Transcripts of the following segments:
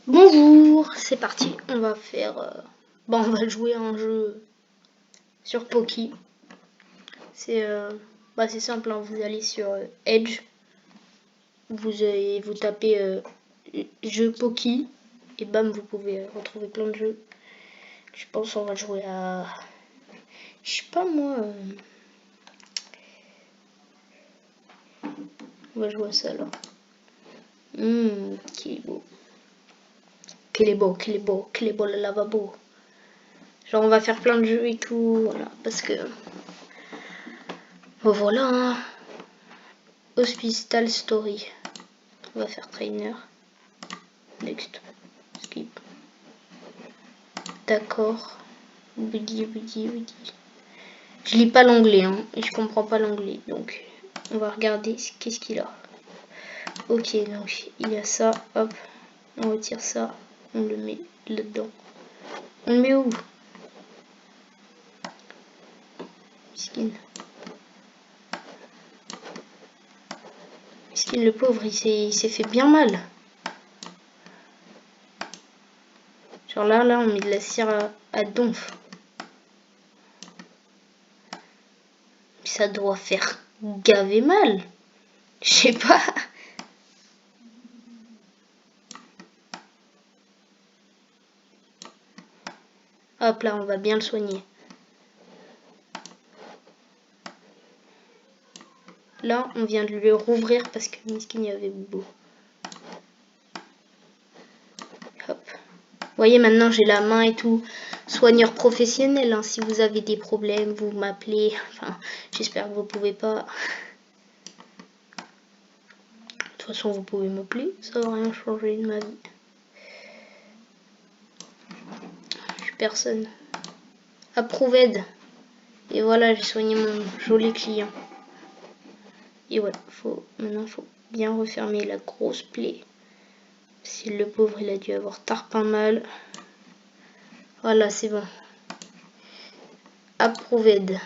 Bonjour, c'est parti, on va faire... on va jouer à un jeu sur Poki. C'est simple, hein, vous allez sur Edge, vous tapez jeu Poki, et bam, vous pouvez retrouver plein de jeux. Je pense qu'on va jouer à... Je sais pas moi... On va jouer à ça là. Qu'il est beau. Qu'il est beau, qu'il est beau, qu'il est beau le lavabo. Genre on va faire plein de jeux et tout, voilà, parce que... Bon voilà, hein. Hospital Story. On va faire trainer. Next. Skip. D'accord. Buggy. Je lis pas l'anglais, hein, et je comprends pas l'anglais, donc on va regarder qu'est-ce qu'il a. Ok, donc il y a ça, hop, on retire ça, on le met là-dedans. On le met où? Miskin. Miskin le pauvre, il s'est fait bien mal. Genre là, on met de la cire à donf. Ça doit faire gaver mal. Je sais pas. Hop là, on va bien le soigner. Là, on vient de lui rouvrir parce que Miskin y avait bobo. Hop. Vous voyez, maintenant j'ai la main et tout. Soigneur professionnel, hein. Si vous avez des problèmes, vous m'appelez. Enfin, j'espère que vous pouvez pas. De toute façon, vous pouvez m'appeler. Ça va rien changer de ma vie. Je suis personne. Approved. Et voilà, j'ai soigné mon joli client. Et ouais, maintenant, faut bien refermer la grosse plaie. Si le pauvre, il a dû avoir tarpin mal. Voilà, c'est bon. Approved.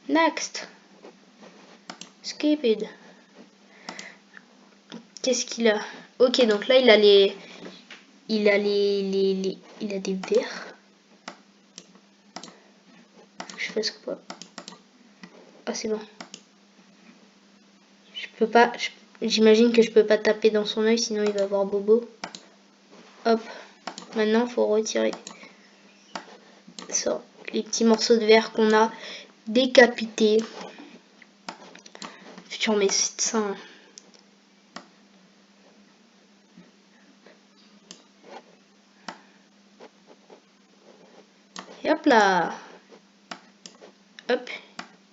Next. Skip it. Qu'est-ce qu'il a? Ok, donc là, il a des verres. Faut que je fasse quoi? Ah, c'est bon. Je peux pas... J'imagine que je peux pas taper dans son œil, sinon il va avoir bobo. Hop. Maintenant, faut retirer ça. Les petits morceaux de verre qu'on a décapités. Futur médecin. Et hop là. Hop.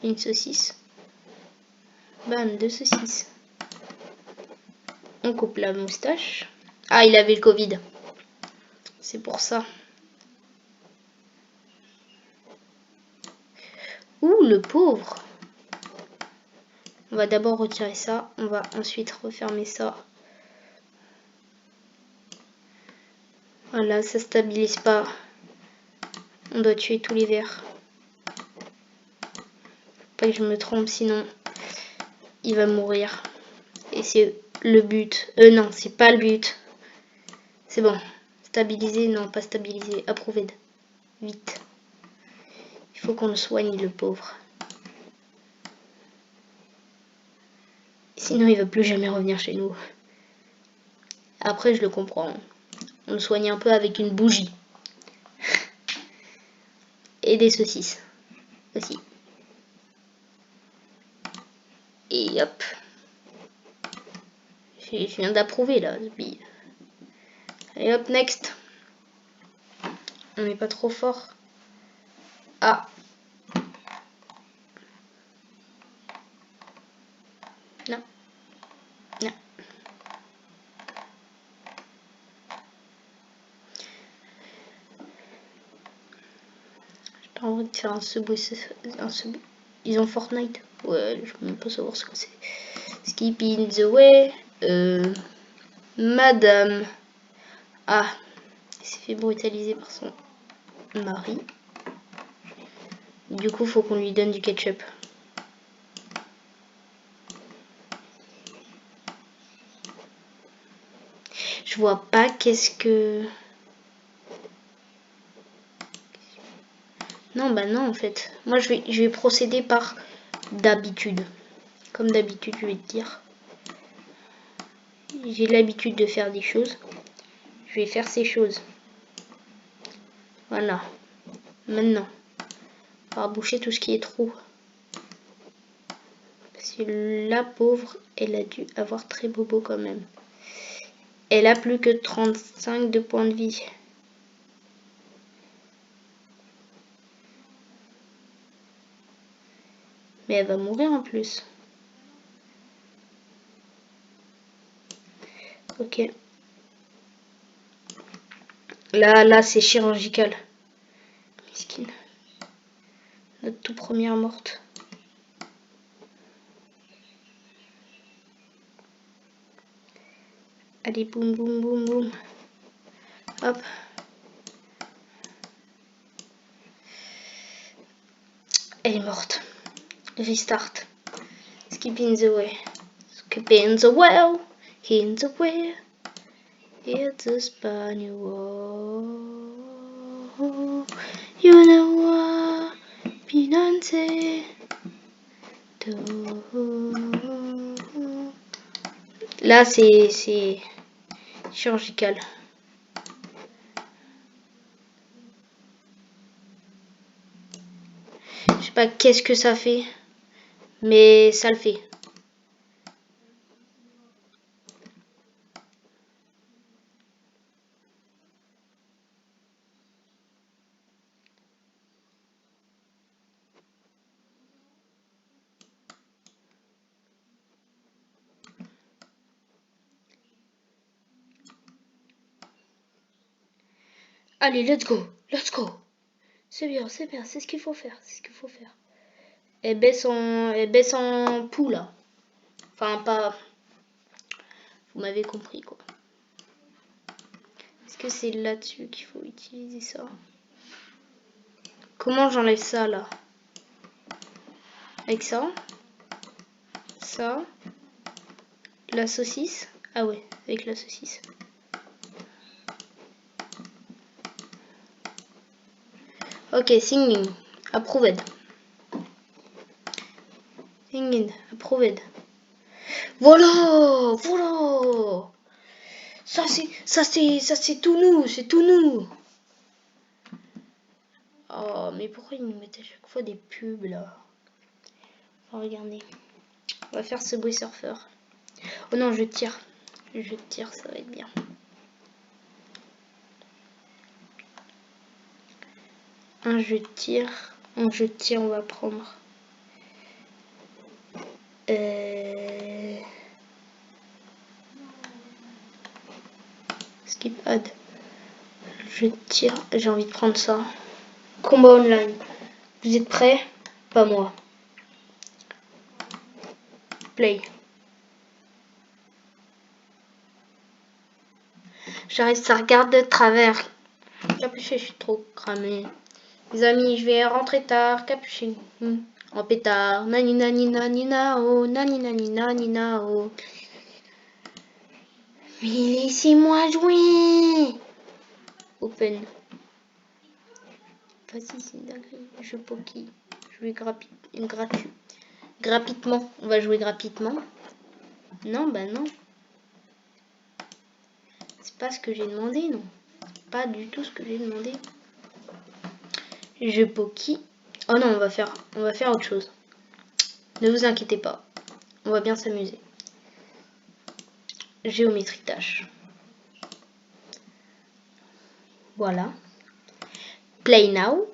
Une saucisse. Bam, 2 saucisses. On coupe la moustache. Ah, il avait le Covid. C'est pour ça. Ouh, le pauvre. On va d'abord retirer ça. On va ensuite refermer ça. Voilà, ça stabilise pas. On doit tuer tous les vers. Faut pas que je me trompe, sinon il va mourir. Et c'est le but. Non, c'est pas le but. C'est bon. Stabiliser, non, pas stabiliser. Approved. Vite. Il faut qu'on le soigne, le pauvre. Sinon, il va plus jamais revenir chez nous. Après, je le comprends. On le soigne un peu avec une bougie. Et des saucisses. Aussi. Et hop. Je viens d'approuver, là. Et hop, next. On n'est pas trop fort. Ah. Non. Non. J'ai envie de faire un Subway. Ils ont Fortnite. Ouais, je peux même pas savoir ce que c'est. Skip in the way. Madame. Ah. Il s'est fait brutaliser par son mari. Du coup, faut qu'on lui donne du ketchup. Je vois pas qu'est-ce que... Non, bah non, en fait. Moi, je vais procéder par d'habitude. Comme d'habitude, je vais te dire. J'ai l'habitude de faire des choses. Je vais faire ces choses. Voilà. Maintenant, on va boucher tout ce qui est trou. Parce que la pauvre, elle a dû avoir très bobo quand même. Elle a plus que 35 de points de vie. Mais elle va mourir en plus. Ok. Là, c'est chirurgical. Miskin. Notre tout première morte. Allez, boum, boum, boum, boum. Hop. Elle est morte. Restart. Skip in the way. Skip in the well. In the way. It's a Spanish. You know what? Pinante. Là, c'est chirurgical. Je sais pas qu'est-ce que ça fait, mais ça le fait. Allez, let's go, let's go. C'est bien, c'est ce qu'il faut faire, c'est ce qu'il faut faire. Elle baisse en pouls là. Enfin, pas. Vous m'avez compris quoi. Est-ce que c'est là-dessus qu'il faut utiliser ça? Comment j'enlève ça là? Avec ça? Ça? La saucisse? Ah ouais, avec la saucisse. Ok, singing. Approved. Singing. Approved. Voilà! Voilà! Ça c'est tout nous, c'est tout nous. Oh, mais pourquoi ils nous mettent à chaque fois des pubs là? Oh, regardez. On va faire ce bruit surfeur. Oh non, je tire. Je tire, ça va être bien. Un je tire, on va prendre. Skip add. Je tire, j'ai envie de prendre ça. Combat online. Vous êtes prêts? Pas moi. Play. J'arrive, ça regarde de travers. Capuché, je suis trop cramé. Les amis, je vais rentrer tard. Capuché. En pétard. Nani nani nani nao. Nani nani nani nao. Mais laissez-moi jouer. Open. Vas-y, c'est dingue. Je poki. Je vais gratuitement. On va jouer gratuitement. Non, bah non. C'est pas ce que j'ai demandé, non. Pas du tout ce que j'ai demandé. Je poki. Oh non, on va faire autre chose. Ne vous inquiétez pas. On va bien s'amuser. Géométrie tâche. Voilà. Play now.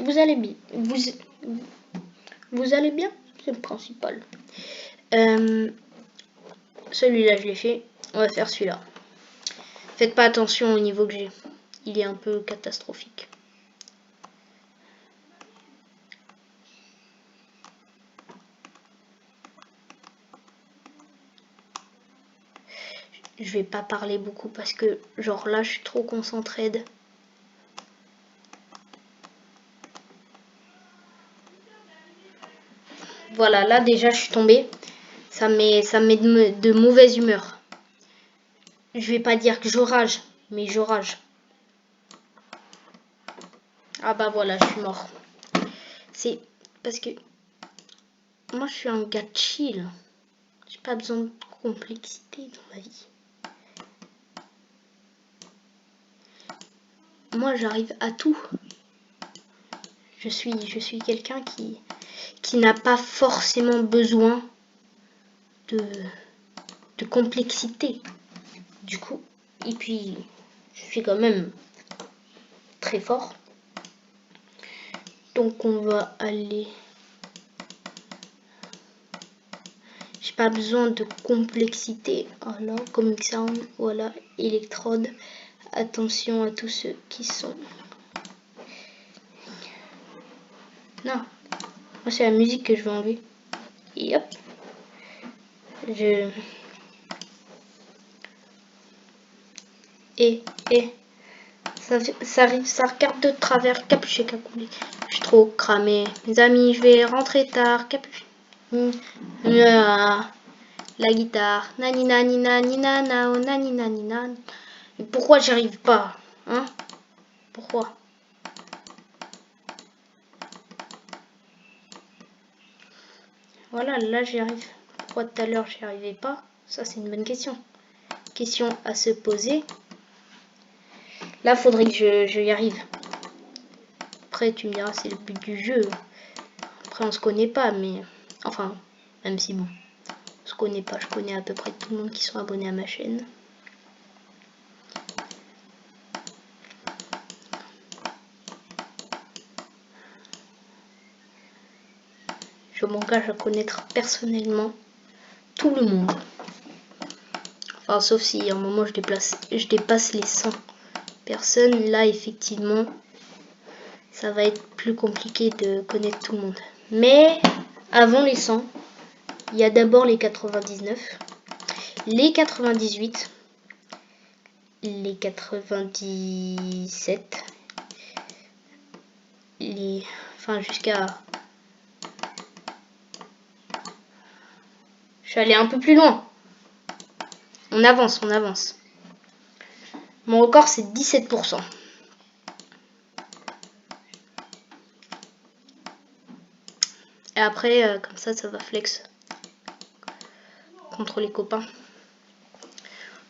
Vous allez bien. Vous allez bien? C'est le principal. Celui-là, je l'ai fait. On va faire celui-là. Faites pas attention au niveau que j'ai. Il est un peu catastrophique. Je vais pas parler beaucoup parce que genre là je suis trop concentrée. Voilà, là déjà je suis tombée. Ça me met de mauvaise humeur. Je vais pas dire que je rage, mais je rage. Ah bah voilà, je suis mort. C'est parce que moi je suis un gars chill. J'ai pas besoin de complexité dans ma vie. Moi j'arrive à tout. Je suis quelqu'un qui n'a pas forcément besoin de complexité. Du coup, et puis je suis quand même très fort. Donc on va aller. J'ai pas besoin de complexité. Voilà, Comic Sound, voilà, électrode. Attention à tous ceux qui sont. Non, moi c'est la musique que je veux enlever. Et hop. Et ça regarde de travers, capuché, cacoulé. Je suis trop cramé. Mes amis, je vais rentrer tard, capuché. La guitare. Nani nani nani nana, oh, nani nani nani. Mais pourquoi j'arrive pas, hein? Pourquoi? Voilà, là j'y arrive. Pourquoi tout à l'heure j'y arrivais pas? Ça c'est une bonne question. Question à se poser. Là faudrait que je y arrive. Après tu me diras c'est le but du jeu. Après on se connaît pas, mais enfin même si bon, on se connaît pas, je connais à peu près tout le monde qui sont abonnés à ma chaîne. Je m'engage à connaître personnellement tout le monde. Enfin, sauf si à un moment je dépasse les 100 personnes. Là, effectivement, ça va être plus compliqué de connaître tout le monde. Mais avant les 100, il y a d'abord les 99, les 98, les 97, enfin jusqu'à... Je suis allé un peu plus loin. On avance, on avance. Mon record, c'est 17%. Et après, comme ça va flex contre les copains.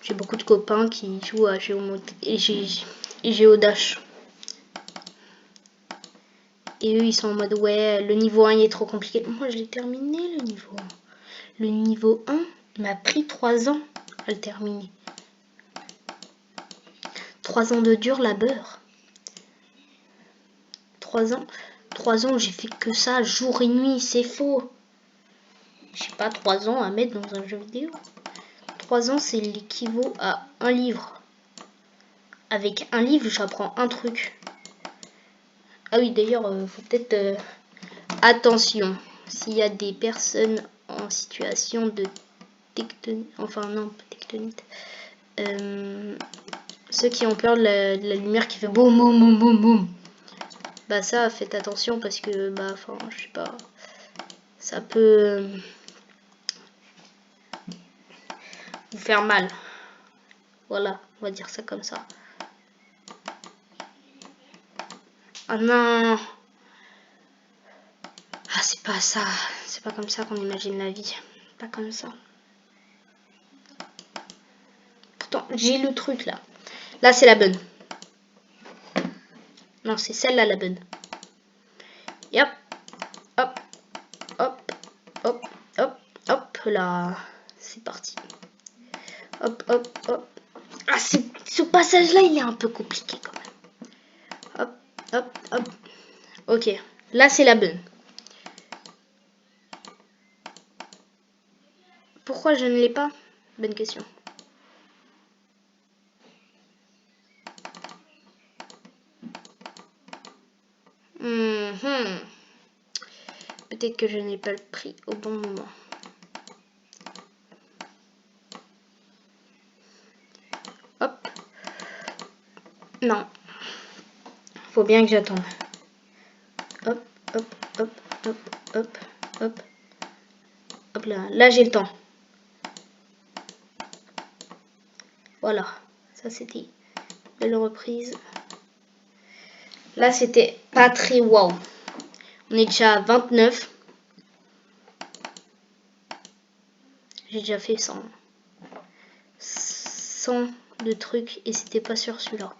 J'ai beaucoup de copains qui jouent à Géodash. Et eux, ils sont en mode, ouais, le niveau 1 il est trop compliqué. Moi, je l'ai terminé, le niveau 1. Le niveau 1 m'a pris 3 ans à le terminer. 3 ans de dur labeur. 3 ans, j'ai fait que ça, jour et nuit, c'est faux. J'ai pas 3 ans à mettre dans un jeu vidéo. 3 ans, c'est l'équivalent à un livre. Avec un livre, j'apprends un truc. Ah oui, d'ailleurs, faut peut-être... attention, s'il y a des personnes en situation de tectonique, enfin non, pas tectonique, ceux qui ont peur de la lumière qui fait boum boum boum boum boum, bah ça, faites attention parce que, bah, enfin, je sais pas, ça peut vous faire mal. Voilà, on va dire ça comme ça. Ah non! Ah, c'est pas ça. C'est pas comme ça qu'on imagine la vie. Pas comme ça. Pourtant, j'ai le truc là. Là, c'est la bonne. Non, c'est celle-là la bonne. Et hop, hop, hop, hop, hop, hop, là. C'est parti. Hop, hop, hop. Ah, ce passage-là, il est un peu compliqué quand même. Hop, hop, hop. Ok, là, c'est la bonne. Pourquoi je ne l'ai pas? Bonne question. Peut-être que je n'ai pas le pris au bon moment. Hop. Non. Faut bien que j'attende. Hop, hop, hop, hop, hop, hop. Hop là. Là, j'ai le temps. Voilà, ça c'était belle reprise. Là c'était pas très wow. On est déjà à 29. J'ai déjà fait 100 de trucs et c'était pas sur celui-là.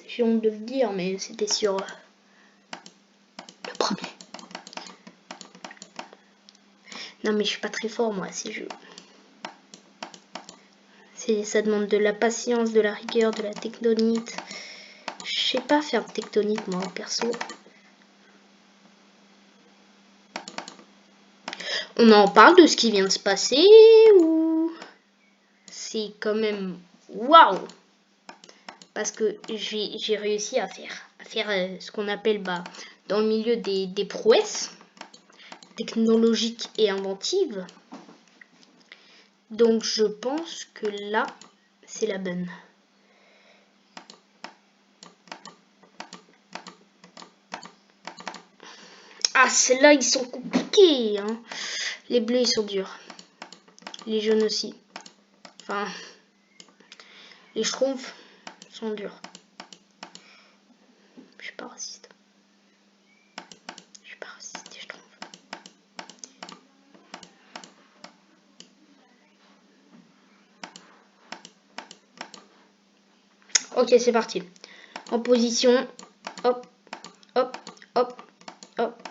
J'ai honte de le dire, mais c'était sur le premier. Non mais je suis pas très fort moi ces jeux. Ça demande de la patience, de la rigueur, de la tectonite. Je sais pas faire de tectonique moi perso. On en parle de ce qui vient de se passer ou c'est quand même waouh, parce que j'ai réussi à faire ce qu'on appelle dans le milieu des prouesses technologiques et inventives. Donc je pense que là c'est la bonne. Ah, celles-là ils sont compliqués hein. Les bleus ils sont durs, les jaunes aussi, enfin les schtroumpfs sont durs. Je suis pas raciste. Je suis pas raciste, je trouve. Ok, c'est parti. En position. Hop, hop, hop, hop.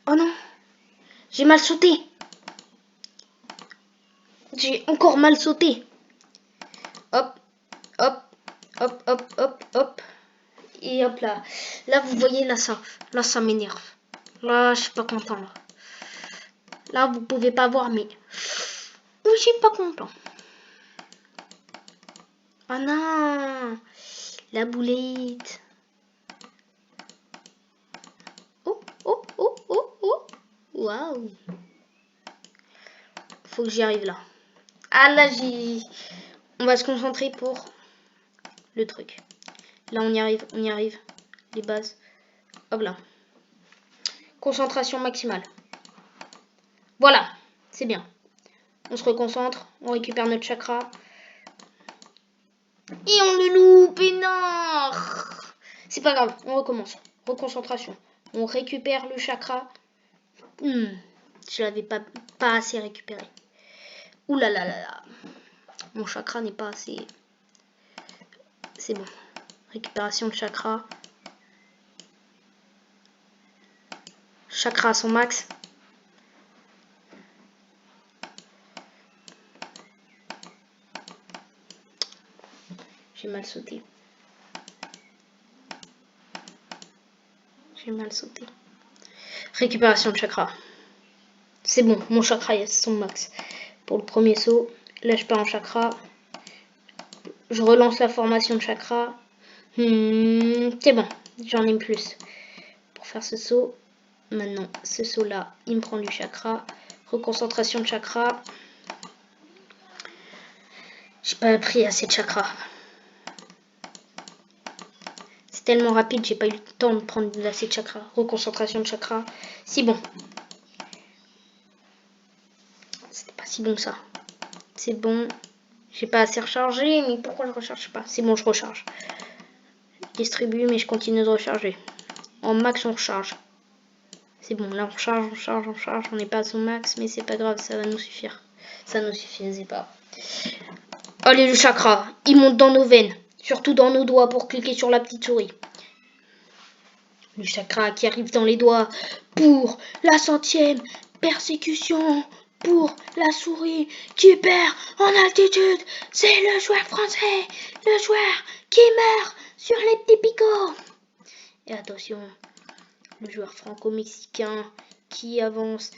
Oh non, j'ai mal sauté. J'ai encore mal sauté. Hop, hop, hop, hop, hop, hop. Et hop là. Là, vous voyez, là, ça m'énerve. Là, je suis pas content, là. Là, vous pouvez pas voir, mais je suis pas content. Oh non, la boulette. Oh, oh, oh, oh, oh. Waouh. Faut que j'y arrive là. Ah là, on va se concentrer pour le truc. Là, on y arrive, on y arrive. Les bases. Hop là. Concentration maximale. Voilà, c'est bien. On se reconcentre, on récupère notre chakra. Et on le loupe, et non. C'est pas grave, on recommence. Reconcentration. On récupère le chakra. Je l'avais pas assez récupéré. Ouh là là là là. Mon chakra n'est pas assez... C'est bon. Récupération de chakra. Chakra à son max. J'ai mal sauté. J'ai mal sauté. Récupération de chakra. C'est bon, mon chakra est à son max. Pour le premier saut, là je pars en chakra. Je relance la formation de chakra. C'est bon, j'en ai plus. Pour faire ce saut, maintenant ce saut là, il me prend du chakra. Reconcentration de chakra. J'ai pas pris assez de chakra. C'est tellement rapide, j'ai pas eu le temps de prendre assez de chakra. Reconcentration de chakra. C'est bon. C'était pas si bon ça. C'est bon. J'ai pas assez rechargé, mais pourquoi je recharge pas? C'est bon, je recharge. Je distribue, mais je continue de recharger. En max, on recharge. C'est bon, là on recharge. On n'est pas à son max, mais c'est pas grave, ça va nous suffire. Ça nous suffisait pas. Allez, le chakra, il monte dans nos veines, surtout dans nos doigts pour cliquer sur la petite souris. Le chakra qui arrive dans les doigts pour la 100e persécution. Pour la souris qui perd en altitude, c'est le joueur français, le joueur qui meurt sur les petits picots. Et attention, le joueur franco-mexicain qui avance,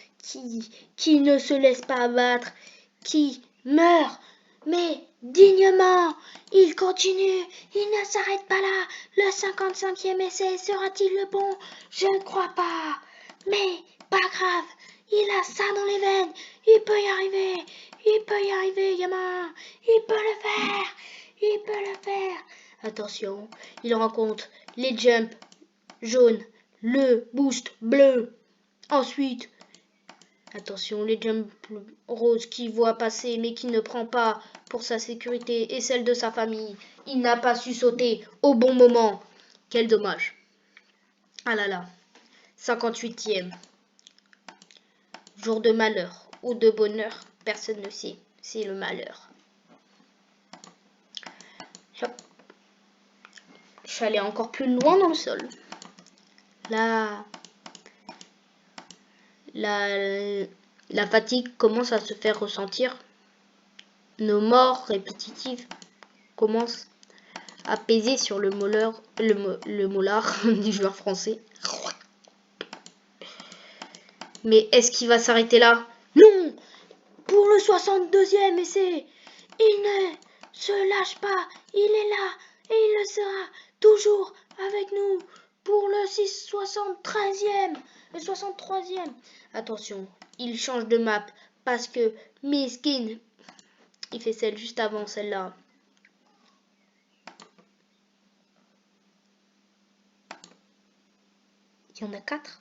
qui ne se laisse pas abattre, qui meurt, mais dignement. Il continue, il ne s'arrête pas là. Le 55e essai sera-t-il le bon? Je ne crois pas. Mais pas grave, il a ça dans les veines. Il peut y arriver, gamin. Il peut le faire. Attention, il rencontre les jumps jaunes, le boost bleu. Ensuite, Attention, les jump roses qui voit passer mais qui ne prend pas pour sa sécurité et celle de sa famille. Il n'a pas su sauter au bon moment. Quel dommage. Ah là là. 58e. Jour de malheur ou de bonheur, personne ne sait. C'est le malheur. Hop. Je suis allée encore plus loin dans le sol. Là, la fatigue commence à se faire ressentir. Nos morts répétitives commencent à peser sur le molar du joueur français. Mais est-ce qu'il va s'arrêter là? Non! Pour le 62e essai, il ne se lâche pas, il est là et il le sera toujours avec nous pour le 73e et 63e. Attention, il change de map parce que Miskin, il fait celle juste avant celle-là. Il y en a 4.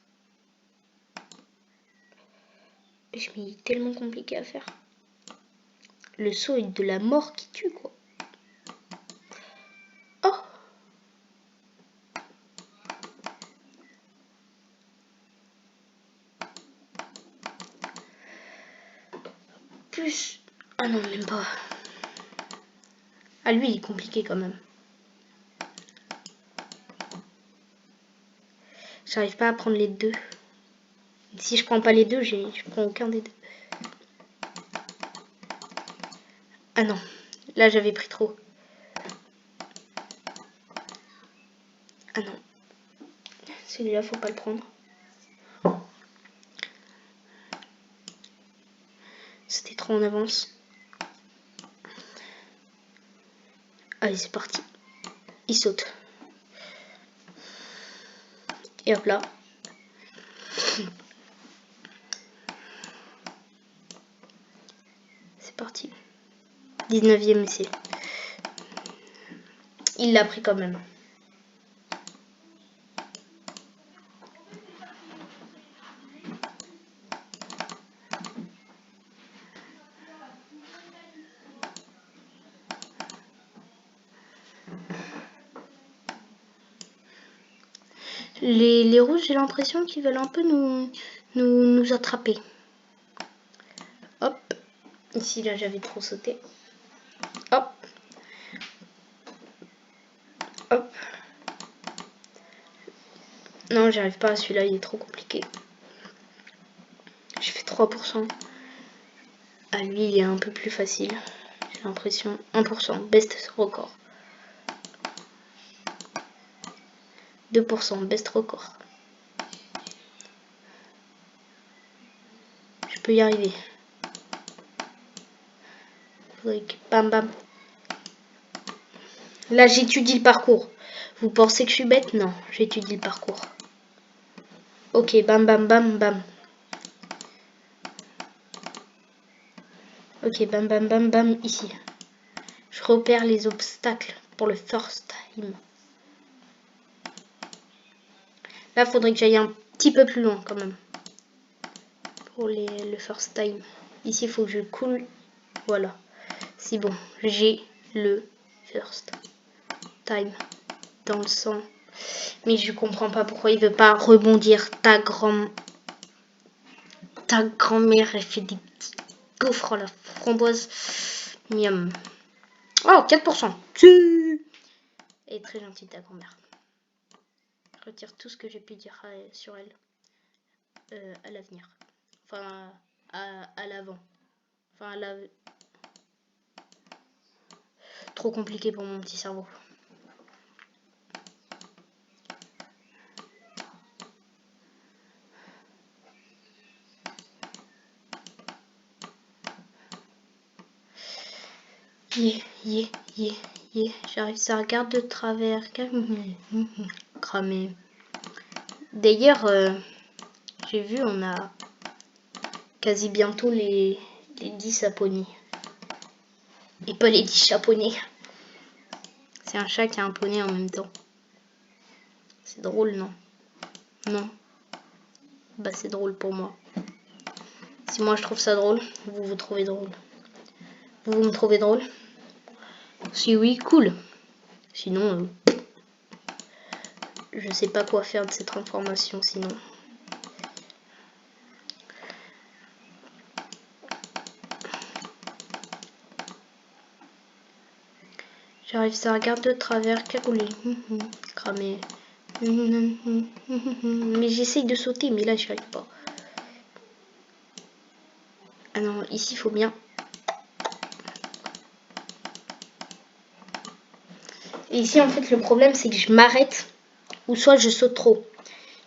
Mais il est tellement compliqué à faire. Le saut est de la mort qui tue, quoi. Oh! Plus... Ah non, même pas. Ah, lui, il est compliqué quand même. J'arrive pas à prendre les deux. Si je prends pas les deux, je prends aucun des deux. Ah non, là j'avais pris trop. Ah non, celui-là faut pas le prendre. C'était trop en avance. Allez, c'est parti. Il saute. Et hop là. C'est parti. 19e essai. Il l'a pris quand même. Les rouges, j'ai l'impression qu'ils veulent un peu nous attraper. Hop. Ici, là, j'avais trop sauté. Hop. Hop. Non, j'arrive pas à celui-là, il est trop compliqué. J'ai fait 3%. Ah, lui, il est un peu plus facile. J'ai l'impression. 1%. Best record. 2%. Best record. Je peux y arriver. Bam bam. Là, j'étudie le parcours. Vous pensez que je suis bête? Non, j'étudie le parcours. Ok, bam bam bam bam. Ok, bam bam bam bam ici. Je repère les obstacles pour le first time. Là, faudrait que j'aille un petit peu plus loin quand même. Pour le first time. Ici, il faut que je coule. Voilà. C'est bon. J'ai le first time dans le sang. Mais je comprends pas pourquoi il veut pas rebondir. Ta grand-mère, elle fait des petits gaufres à la framboise. Miam. Oh, 4%. Elle est très gentille, ta grand-mère. Je retire tout ce que j'ai pu dire sur elle à l'avenir. Enfin, à l'avant. Enfin, trop compliqué pour mon petit cerveau. J'arrive, ça regarde de travers. Cramé. D'ailleurs, j'ai vu, on a quasi bientôt les 10 abonnés. Et pas les 10 chaponais. C'est un chat qui a un poney en même temps. C'est drôle, non? Non. Bah, c'est drôle pour moi. Si moi je trouve ça drôle, vous trouvez drôle. Vous me trouvez drôle? Si oui, cool. Sinon, je sais pas quoi faire de cette information sinon. J'arrive, ça regarde de travers, cagoulé. Cramé. Mais j'essaye de sauter, mais là j'y arrive pas. Ah non, ici il faut bien. Et ici en fait le problème c'est que je m'arrête ou soit je saute trop.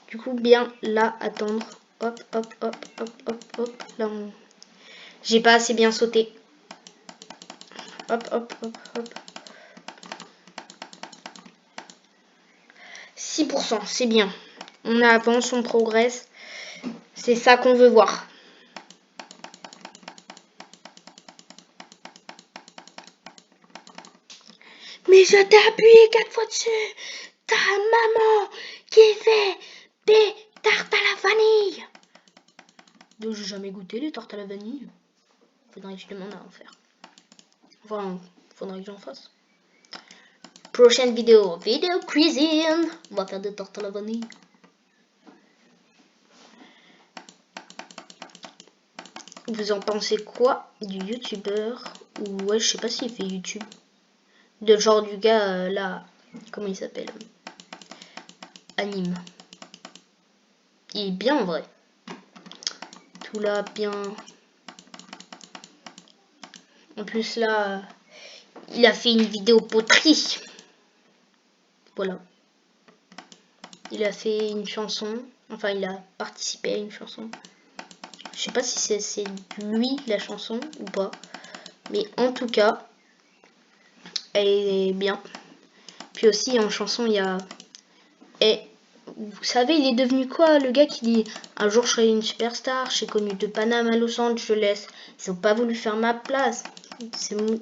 Du coup bien là attendre. Hop hop hop hop hop hop. Là on... J'ai pas assez bien sauté. Hop hop hop hop. 6%, c'est bien. On avance, on progresse. C'est ça qu'on veut voir. Mais je t'ai appuyé 4 fois dessus. Ta maman qui fait des tartes à la vanille. Donc j'ai jamais goûté les tartes à la vanille. Faudrait que je demande à en faire. Enfin, faudrait que j'en fasse. Prochaine vidéo cuisine. On va faire des tartes à la vanille. Vous en pensez quoi du youtubeur? Ou ouais, je sais pas s'il fait YouTube. De genre du gars là, comment il s'appelle? Anime. Il est bien en vrai. Tout là, bien. En plus là, il a fait une vidéo poterie. Voilà. Il a fait une chanson. Enfin, il a participé à une chanson. Je sais pas si c'est lui la chanson ou pas. Mais en tout cas, elle est bien. Puis aussi en chanson, il y a... Et vous savez, il est devenu quoi? Le gars qui dit un jour je serai une superstar, j'ai connu de Paname à Los Angeles. Ils ont pas voulu faire ma place.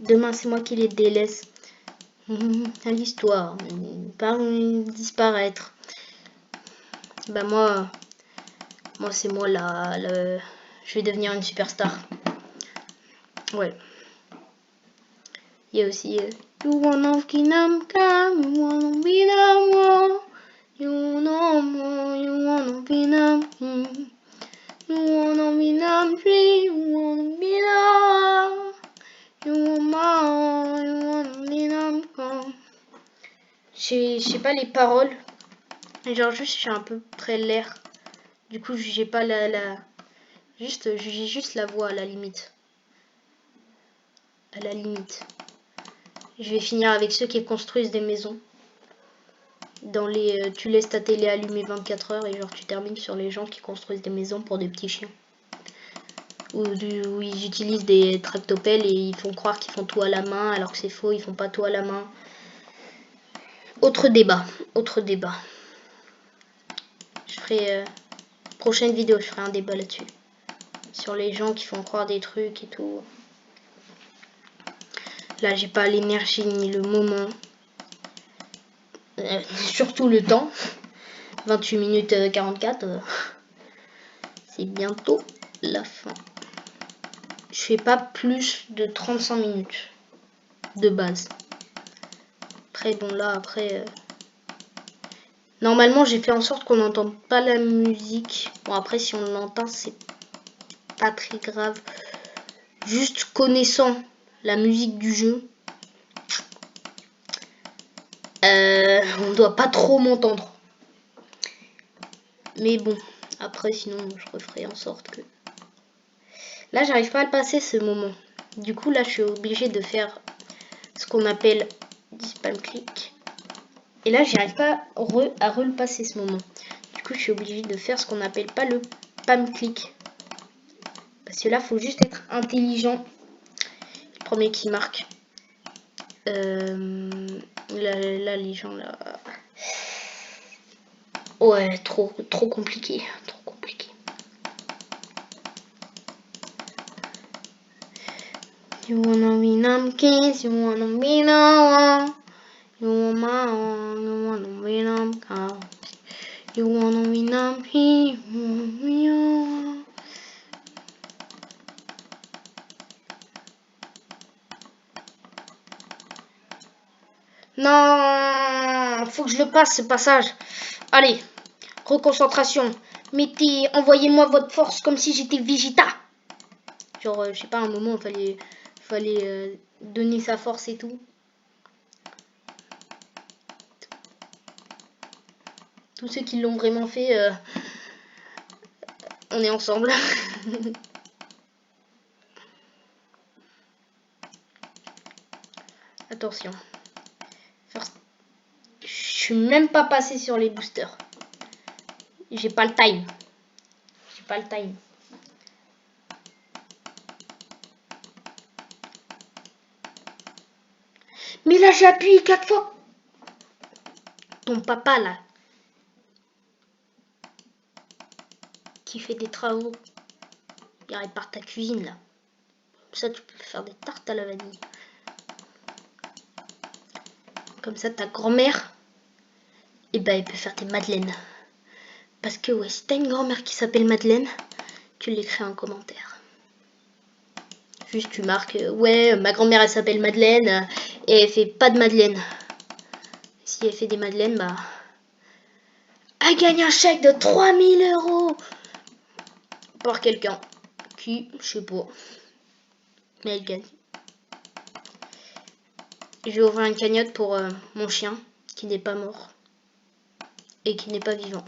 Demain, c'est moi qui les délaisse. À l'histoire, pas disparaître. Bah moi c'est moi là, je vais devenir une superstar. Ouais. Il y a aussi You wanna come, you wanna be the one, you know, you wanna be the you wanna be the tree, you wanna be the you wanna be the Je sais pas les paroles. Genre juste j'ai un peu près l'air. Du coup j'ai pas j'ai juste la voix à la limite. À la limite. Je vais finir avec ceux qui construisent des maisons. Dans les tu laisses ta télé allumée 24 heures et genre tu termines sur les gens qui construisent des maisons pour des petits chiens. Où ils utilisent des tractopelles et ils font croire qu'ils font tout à la main alors que c'est faux, ils font pas tout à la main. Autre débat. Je ferai prochaine vidéo, je ferai un débat là-dessus. Sur les gens qui font croire des trucs et tout. Là, j'ai pas l'énergie ni le moment. Surtout le temps. 28 minutes 44. C'est bientôt la fin. Je fais pas plus de 35 minutes de base. Après, bon là, après... Normalement, j'ai fait en sorte qu'on n'entende pas la musique. Bon, après, si on l'entend, c'est pas très grave. Juste connaissant la musique du jeu, on doit pas trop m'entendre. Mais bon, après, sinon, je referai en sorte que... Là, j'arrive pas à le passer, ce moment. Du coup, là, je suis obligée de faire ce qu'on appelle du spam click. Et là, j'arrive pas à le passer, ce moment. Du coup, je suis obligée de faire ce qu'on appelle pas le spam click. Parce que là, faut juste être intelligent. Le premier qui marque. Là, les gens, là... Ouais, trop compliqué. Trop compliqué. You wanna be numb kids, you wanna be no one. You want my own, you wanna be numb cow. You wanna be numb he, you wanna be your... Non, faut que je le passe ce passage. Allez, reconcentration. Mettez, envoyez-moi votre force comme si j'étais Vegeta. Genre, je sais pas, à un moment, il fallait donner sa force et tout. Tous ceux qui l'ont vraiment fait, on est ensemble. Attention. Je suis même pas passé sur les boosters. J'ai pas le time. J'ai pas le time. Mais là, j'ai appuyé 4 fois. Ton papa, là, qui fait des travaux, il répare ta cuisine, là. Comme ça, tu peux faire des tartes à la vanille. Comme ça, ta grand-mère, eh ben, elle peut faire des madeleines. Parce que, ouais, si t'as une grand-mère qui s'appelle Madeleine, tu l'écris en commentaire. Juste, tu marques, ouais, ma grand-mère, elle s'appelle Madeleine, et elle fait pas de madeleine. Si elle fait des madeleines, bah... Elle gagne un chèque de 3000 € par quelqu'un qui, je sais pas, mais elle gagne. Je vais ouvrir une cagnotte pour mon chien qui n'est pas mort et qui n'est pas vivant.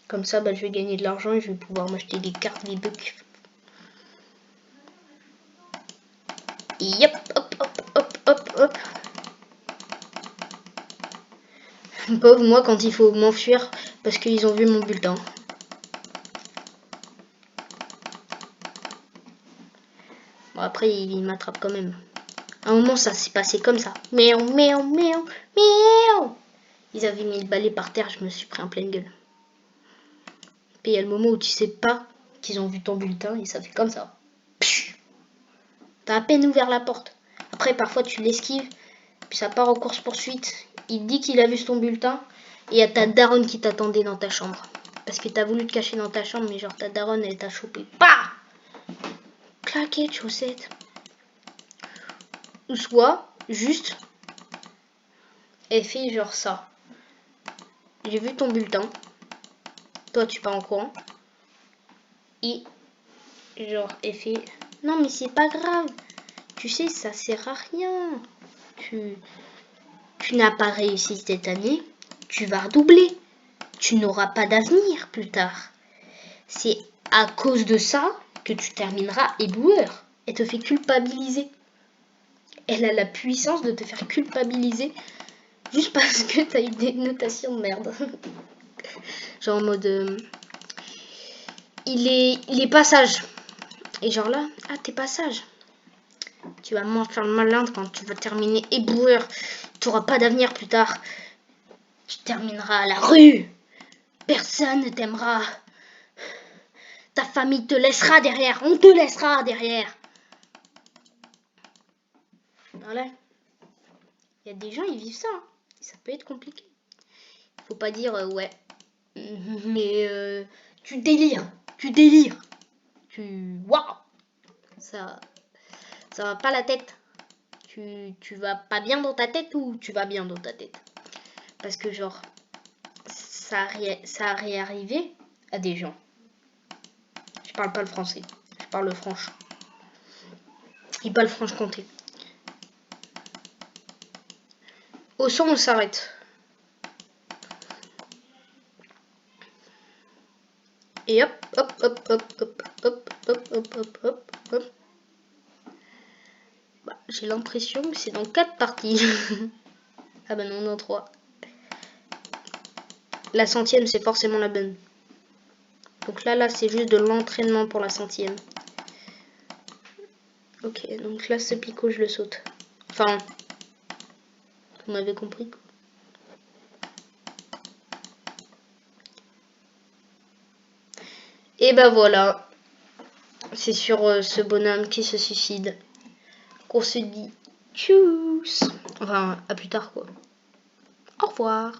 Comme ça, bah, je vais gagner de l'argent et je vais pouvoir m'acheter des cartes V-Bucks. Yep, hop, hop, hop, hop, hop. Pauvre moi quand il faut m'enfuir parce qu'ils ont vu mon bulletin. Bon, après, il m'attrape quand même. À un moment, ça s'est passé comme ça. Miaou, miaou, miaou, miaou. Ils avaient mis le balai par terre, je me suis pris en pleine gueule. Puis il y a le moment où tu sais pas qu'ils ont vu ton bulletin et ça fait comme ça. T'as à peine ouvert la porte. Après, parfois, tu l'esquives, puis ça part en course-poursuite. Il dit qu'il a vu ton bulletin et il y a ta daronne qui t'attendait dans ta chambre. Parce que t'as voulu te cacher dans ta chambre, mais genre ta daronne, elle t'a chopé. Bah! Claqué de chaussettes. Ou soit, juste, elle fait genre ça. J'ai vu ton bulletin. Toi, tu pars en courant. Et, genre, elle fait... Non, mais c'est pas grave. Tu sais, ça sert à rien. Tu n'as pas réussi cette année. Tu vas redoubler. Tu n'auras pas d'avenir plus tard. C'est à cause de ça que tu termineras éboueur. Elle te fait culpabiliser. Elle a la puissance de te faire culpabiliser juste parce que tu as eu des notations de merde. Genre en mode... il est pas sage. Et genre là, ah t'es pas sage. Tu vas moins faire le malin quand tu vas terminer éboueur. Tu n'auras pas d'avenir plus tard. Tu termineras à la rue. Personne ne t'aimera. Ta famille te laissera derrière. On te laissera derrière. Voilà. Il y a des gens, ils vivent ça. Hein. Ça peut être compliqué. Faut pas dire ouais. Mais tu délires. Tu délires. Waouh. Ça va pas la tête. Tu vas pas bien dans ta tête ou tu vas bien dans ta tête. Parce que genre, ça a réarrivé à des gens. Je parle pas le français. Je parle le franche. Et pas le Franche-Comté. Au son, on s'arrête. Et hop, hop, hop, hop, hop, hop, hop, hop, hop, hop, hop. Bah, j'ai l'impression que c'est dans 4 parties. Ah bah non, dans 3. La 100e, c'est forcément la bonne. Donc là, c'est juste de l'entraînement pour la 100e. Ok, donc là, ce picot, je le saute. Enfin, vous m'avez compris. Et bah voilà. C'est sur ce bonhomme qui se suicide qu'on se dit tchuss. Enfin, à plus tard quoi. Au revoir.